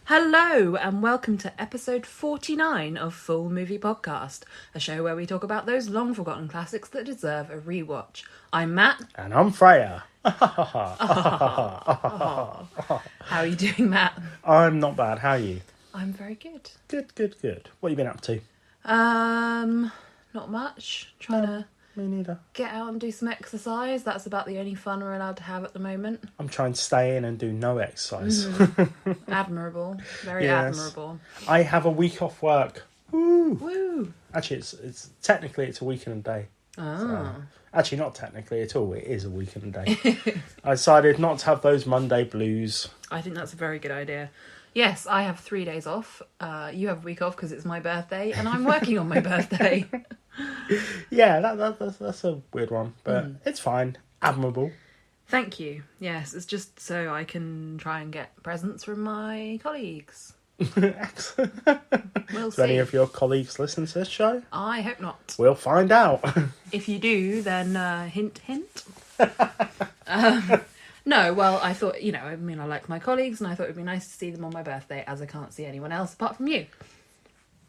Hello and welcome to episode 49 of Full Movie Podcast, a show where we talk about those long forgotten classics that deserve a rewatch. I'm Matt. And I'm Freya. How are you doing, Matt? I'm not bad, how are you? I'm very good. Good. What have you been up to? Not much. Trying to Me neither. get out and do some exercise. That's about the only fun we're allowed to have at the moment. I'm trying to stay in and do no exercise. Admirable. Very Yes. admirable. I have a week off work. Woo! Woo! Actually, it's technically it's a week and a day. Ah. Actually, not technically at all. It is a week and a day. I decided not to have those Monday blues. I think that's a very good idea. Yes, I have 3 days off. You have a week off because it's my birthday, and I'm working on my birthday. Yeah, that's a weird one, but it's fine. Admirable. Thank you. Yes, it's just so I can try and get presents from my colleagues. Excellent. We'll Do any see. of your colleagues listen to this show? I hope not. We'll find out. If you do, then hint, hint. No, well, I thought, I like my colleagues, and I thought it would be nice to see them on my birthday, as I can't see anyone else apart from you.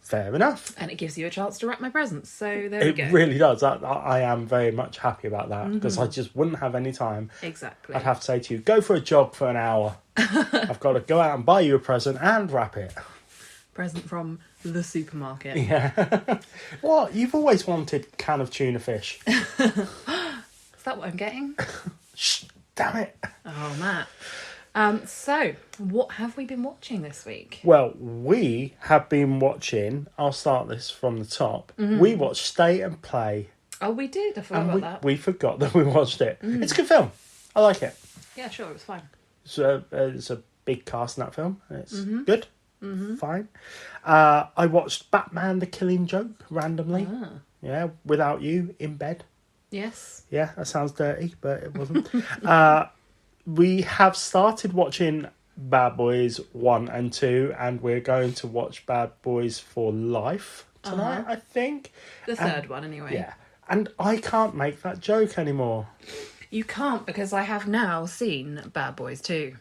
Fair enough. And it gives you a chance to wrap my presents, so there we go. It really does. I am very much happy about that because I just wouldn't have any time. Exactly. I'd have to say to you, go for a jog for an hour. I've got to go out and buy you a present and wrap it. Present from the supermarket. Yeah. What? You've always wanted can of tuna fish. Is that what I'm getting? Shh, damn it. Oh, Matt. So, what have we been watching this week? Well, we have been watching, I'll start this from the top. We watched Stay and Play. Oh, we did. I forgot And about that. we forgot that we watched it. It's a good film. I like it. Yeah, sure, it was fine. It's a big cast in that film. It's good. Fine. I watched Batman the Killing Joke randomly. Yeah, without you, in bed. Yes. Yeah, that sounds dirty, but it wasn't. We have started watching Bad Boys 1 and 2, and we're going to watch Bad Boys for Life tonight, I think. The third one, anyway. Yeah. And I can't make that joke anymore. You can't, because I have now seen Bad Boys 2.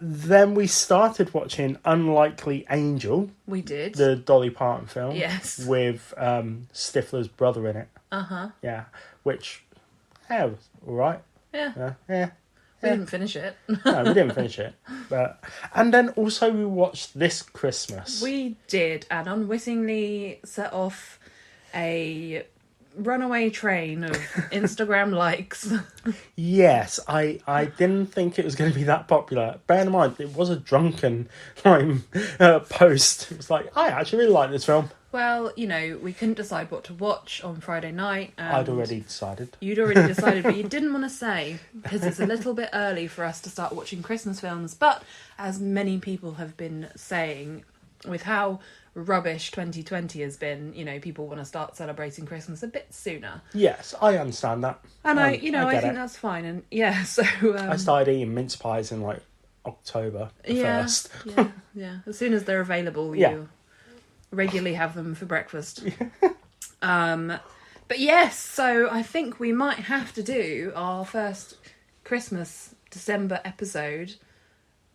Then we started watching Unlikely Angel, We did. the Dolly Parton film. Yes. With Stifler's brother in it. Uh-huh. Yeah. Which, yeah, was all right. Yeah. Yeah. We didn't finish it. No, we didn't finish it. And then also we watched This Christmas. We did, and unwittingly set off a runaway train of Instagram likes. Yes, I didn't think it was going to be that popular. Bear in mind, it was a drunken post. It was like, I actually really like this film. Well, we couldn't decide what to watch on Friday night. And I'd already decided. You'd already decided, but you didn't want to say, because it's a little bit early for us to start watching Christmas films. But as many people have been saying, with how rubbish 2020 has been, people want to start celebrating Christmas a bit sooner. Yes, I understand that. And I get think it. that's fine. And yeah, so I started eating mince pies in like October the 1st. yeah. As soon as they're available, Yeah. you regularly have them for breakfast. But yes, so I think we might have to do our first Christmas December episode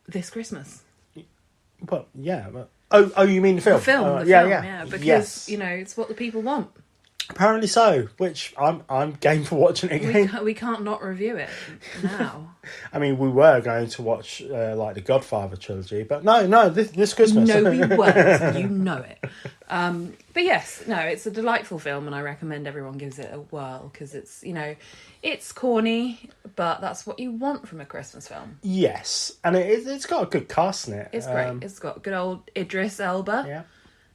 this Christmas. But yeah, but oh, you mean the film? The film, because yes. it's what the people want. Apparently so, which I'm game for watching it again. We can't not review it now. I mean, we were going to watch like the Godfather trilogy, but no, this Christmas. No, we weren't. You know it. But yes, no, it's a delightful film, and I recommend everyone gives it a whirl because it's it's corny, but that's what you want from a Christmas film. Yes, and it's got a good cast in it. It's great. It's got good old Idris Elba. Yeah,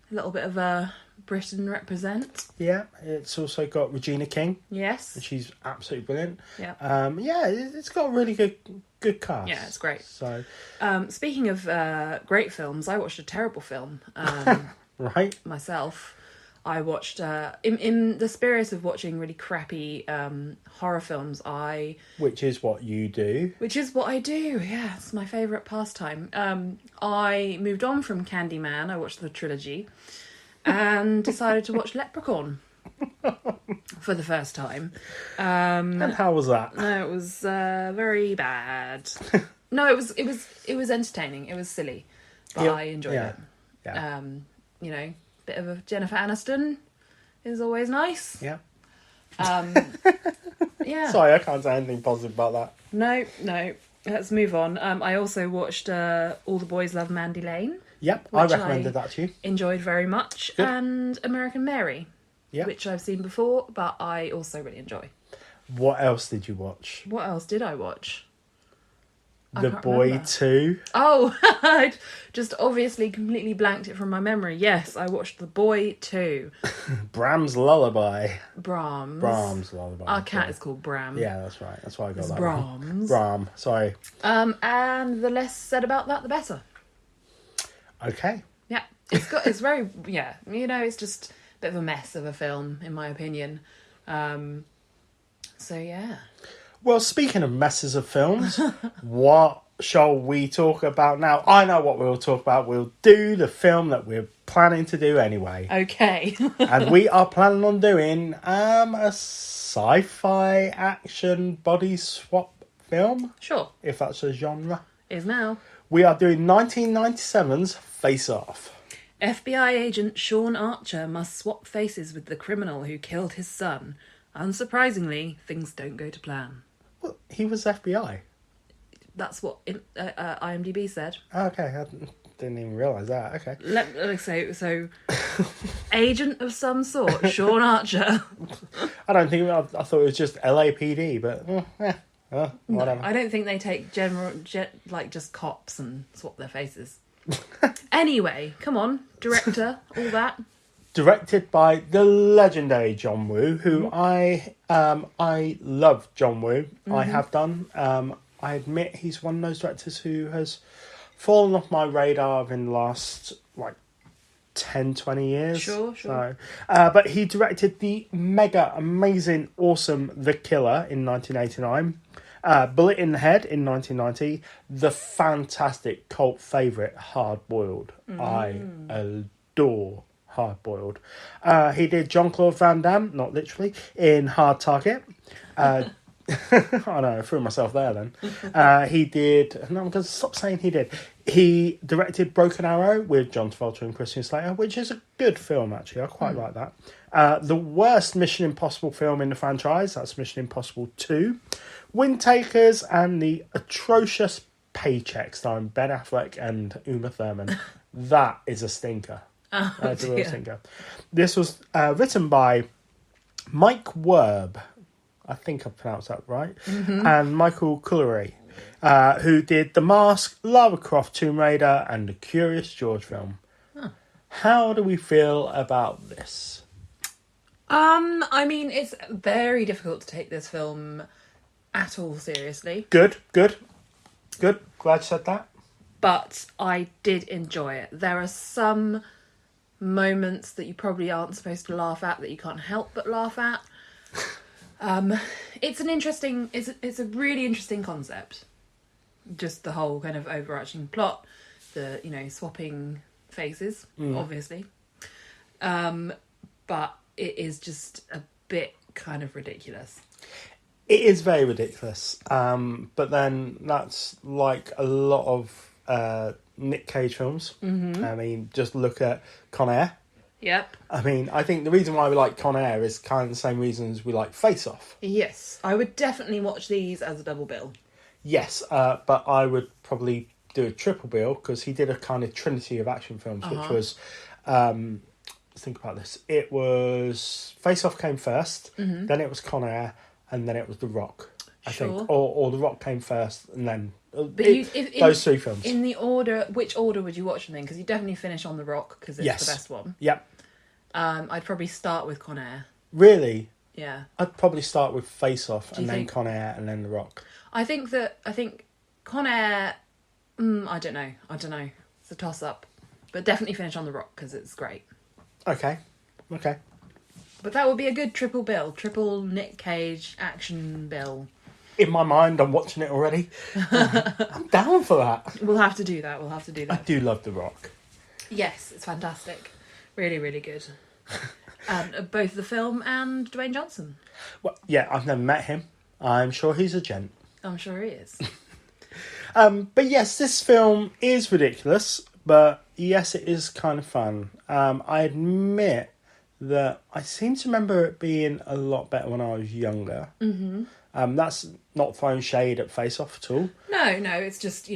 A little bit of a Britain represent. yeah. It's also got Regina King. Yes. She's absolutely brilliant. Yeah. It's got a really good cast. Yeah, it's great. So, speaking of great films, I watched a terrible film right. myself. I watched in the spirit of watching really crappy horror films. Which is what you do. Which is what I do. Yeah, it's my favourite pastime. I moved on from Candyman. I watched the trilogy. And decided to watch Leprechaun for the first time. And how was that? No, it was very bad. No, it was entertaining. It was silly, but I enjoyed it. Yeah. You know, bit of a Jennifer Aniston is always nice. Yeah. Yeah. Sorry, I can't say anything positive about that. No. Let's move on. I also watched All the Boys Love Mandy Lane. Yep, I which recommended that to you. Enjoyed very much. Good. And American Mary, which I've seen before, but I also really enjoy. What else did you watch? What else did I watch? The Boy 2. Oh, I just obviously completely blanked it from my memory. Yes, I watched The Boy 2. Bram's Lullaby. Brahms Lullaby. Our cat is called Bram. Yeah, that's right. That's why I got that Brahms. wrong. Bram, sorry. And the less said about that, the better. Okay. Yeah, it's very, it's just a bit of a mess of a film, in my opinion. So, yeah. Well, speaking of messes of films, what shall we talk about now? I know what we'll talk about. We'll do the film that we're planning to do anyway. Okay. And we are planning on doing a sci-fi action body swap film. Sure. If that's a genre. Is now. We are doing 1997's Face Off. FBI agent Sean Archer must swap faces with the criminal who killed his son. Unsurprisingly, things don't go to plan. Well, he was FBI. That's what IMDb said. Okay, I didn't even realise that. Okay. So agent of some sort, Sean Archer. I don't think... I thought it was just LAPD, but... whatever. No, I don't think they take just cops and swap their faces. Anyway, come on, director, all that. Directed by the legendary John Woo, who I love John Woo. I have done. I admit he's one of those directors who has fallen off my radar in the last 10, 20 years. Sure. So, but he directed the mega amazing, awesome The Killer in 1989. Bullet in the Head in 1990. The fantastic cult favourite Hard Boiled. I adore Hard Boiled. He did Jean-Claude Van Damme, not literally, in Hard Target. I know, I threw myself there then. He did... No, I'm going to stop saying he did. He directed Broken Arrow with John Travolta and Christian Slater, which is a good film, actually. I quite like that. The worst Mission Impossible film in the franchise, that's Mission Impossible 2. Windtakers and the atrocious Paycheck starring Ben Affleck and Uma Thurman. That is a stinker. That's a real stinker. This was written by Mike Werb. I think I've pronounced that right. And Michael Cullery, who did The Mask, Lara Croft, Tomb Raider, and the Curious George film. How do we feel about this? I mean, it's very difficult to take this film at all seriously. Good. Glad you said that. But I did enjoy it. There are some moments that you probably aren't supposed to laugh at that you can't help but laugh at. It's a really interesting concept. Just the whole kind of overarching plot, the swapping faces, obviously. But it is just a bit kind of ridiculous. It is very ridiculous. But then that's like a lot of Nick Cage films. I mean, just look at Con Air. Yep. I mean, I think the reason why we like Con Air is kind of the same reasons we like Face Off. Yes, I would definitely watch these as a double bill. Yes, but I would probably do a triple bill because he did a kind of trinity of action films, which was... think about this. It was... Face Off came first, then it was Con Air, and then it was The Rock, I think. Or The Rock came first, and then... those three films. In the order... Which order would you watch them in? Because you definitely finish on The Rock, because it's the best one. Yep. I'd probably start with Con Air. Really? Yeah. I'd probably start with Face Off, and then Con Air, and then The Rock. I think Con Air... I don't know. It's a toss-up. But definitely finish on The Rock, because it's great. Okay. But that would be a good triple bill. Triple Nick Cage action bill. In my mind, I'm watching it already. I'm down for that. We'll have to do that. I do love The Rock. Yes, it's fantastic. Really, really good. Both the film and Dwayne Johnson. Well, yeah, I've never met him. I'm sure he's a gent. I'm sure he is. But yes, this film is ridiculous, but yes, it is kind of fun. I admit that I seem to remember it being a lot better when I was younger. Mm-hmm. That's not throwing shade at Face Off at all. No, it's just,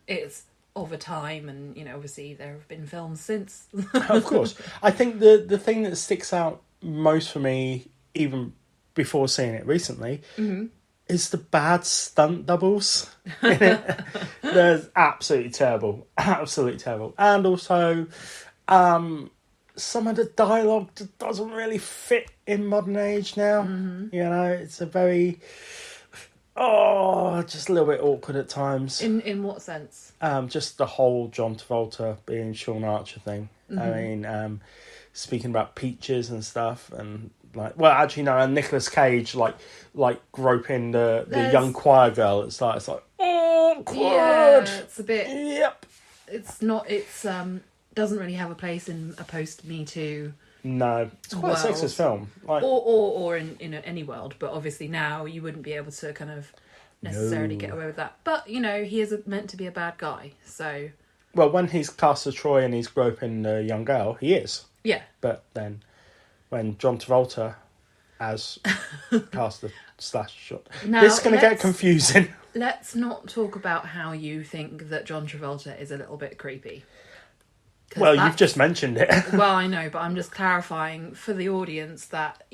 it's of a time, and, obviously there have been films since. Of course. I think the thing that sticks out most for me, even before seeing it recently, is the bad stunt doubles in it. They're absolutely terrible. Absolutely terrible. And also, some of the dialogue doesn't really fit in modern age now. It's a very... just a little bit awkward at times. In what sense? Just the whole John Travolta being Sean Archer thing. I mean, speaking about peaches and stuff, and and Nicolas Cage like groping the young choir girl. It's like awkward. Yeah, it's a bit. Yep. It's not. It's doesn't really have a place in a post Me Too. No, it's quite a sexist film. Or in any world, but obviously now you wouldn't be able to kind of necessarily get away with that. But, he is meant to be a bad guy, so... Well, when he's Castor Troy and he's groping the young girl, he is. Yeah. But then when John Travolta as Castor /Shot... This is going to get confusing. Let's not talk about how you think that John Travolta is a little bit creepy. Well, you've just mentioned it. Well, I know, but I'm just clarifying for the audience that,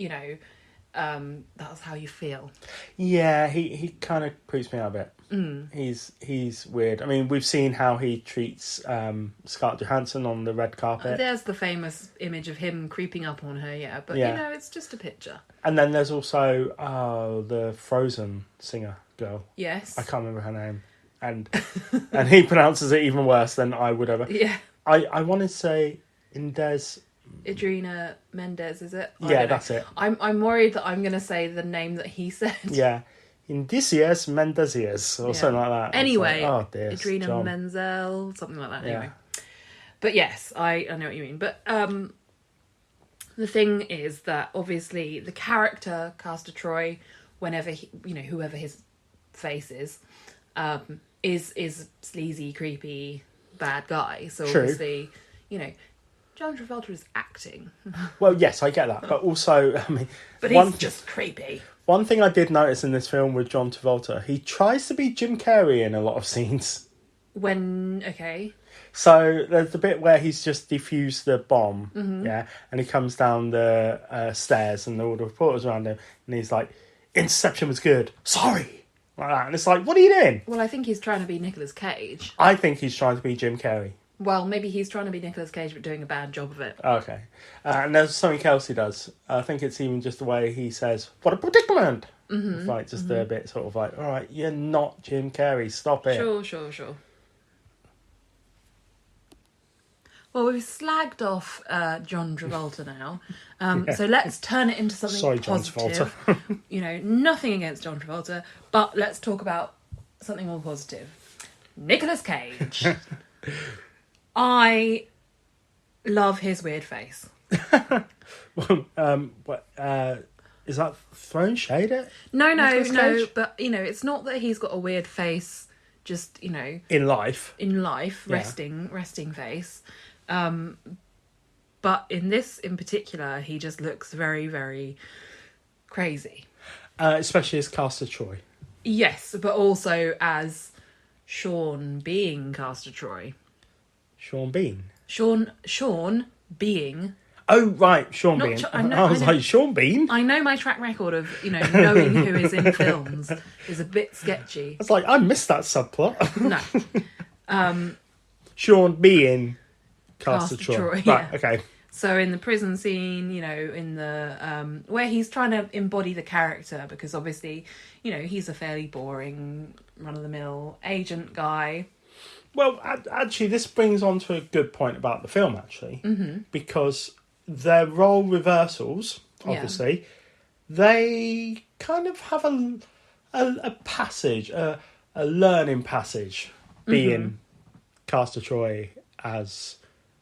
that's how you feel. Yeah, he kind of creeps me out a bit. He's weird. I mean, we've seen how he treats Scarlett Johansson on the red carpet. There's the famous image of him creeping up on her, but, it's just a picture. And then there's also the Frozen singer girl. Yes. I can't remember her name. And he pronounces it even worse than I would ever. Yeah. I want to say Indes... Idrina Mendes, is it? Yeah, that's it. I'm worried that I'm going to say the name that he said. Yeah. Indicius Mendesius, or something like that. Anyway, dear, Idrina John. Menzel, something like that. Yeah. Anyway. But yes, I know what you mean. But the thing is that obviously the character, Castor Troy, whenever whoever his face is sleazy, creepy, bad guy. So True. obviously, John Travolta is acting. Well, yes, I get that, but also, I mean... But he's just creepy. One thing I did notice in this film with John Travolta, he tries to be Jim Carrey in a lot of scenes. So there's the bit where he's just defused the bomb, and he comes down the stairs and all the reporters around him, and he's like, "Interception was good. Sorry." Like that. And it's like, what are you doing? Well, I think he's trying to be Nicolas Cage. I think he's trying to be Jim Carrey. Well, maybe he's trying to be Nicolas Cage but doing a bad job of it. Okay. And there's something else he does. I think it's even just the way he says, "What a predicament!" It's like just a bit sort of like, all right, you're not Jim Carrey, stop it. Sure. Well, we've slagged off John Travolta now, so let's turn it into something positive. John Travolta. Nothing against John Travolta, but let's talk about something more positive. Nicolas Cage. I love his weird face. Is that throwing shade at? No, but it's not that he's got a weird face. Just in life, resting face. But in this in particular, he just looks very, very crazy. Especially as Castor Troy. Yes, but also as Sean being Castor Troy. Sean Bean? Sean being... Oh, right, Sean Bean. I was like, Sean Bean? I know my track record of, knowing who is in films is a bit sketchy. It's like, I missed that subplot. No. Sean being Castor Troy. Yeah. Right, okay. So in the prison scene, in the where he's trying to embody the character, because obviously, he's a fairly boring, run-of-the-mill agent guy. Well, actually, this brings on to a good point about the film, actually, because their role reversals, obviously, they kind of have a passage, a learning passage, being Castor Troy as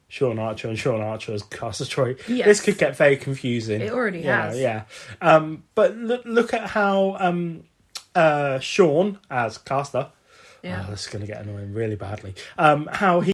Sean Archer and Sean Archer as Castor Troy. Yes. This could get very confusing. It already has. Yeah. But look at how Sean as Castor Yeah. Oh, this is going to get annoying really badly. How he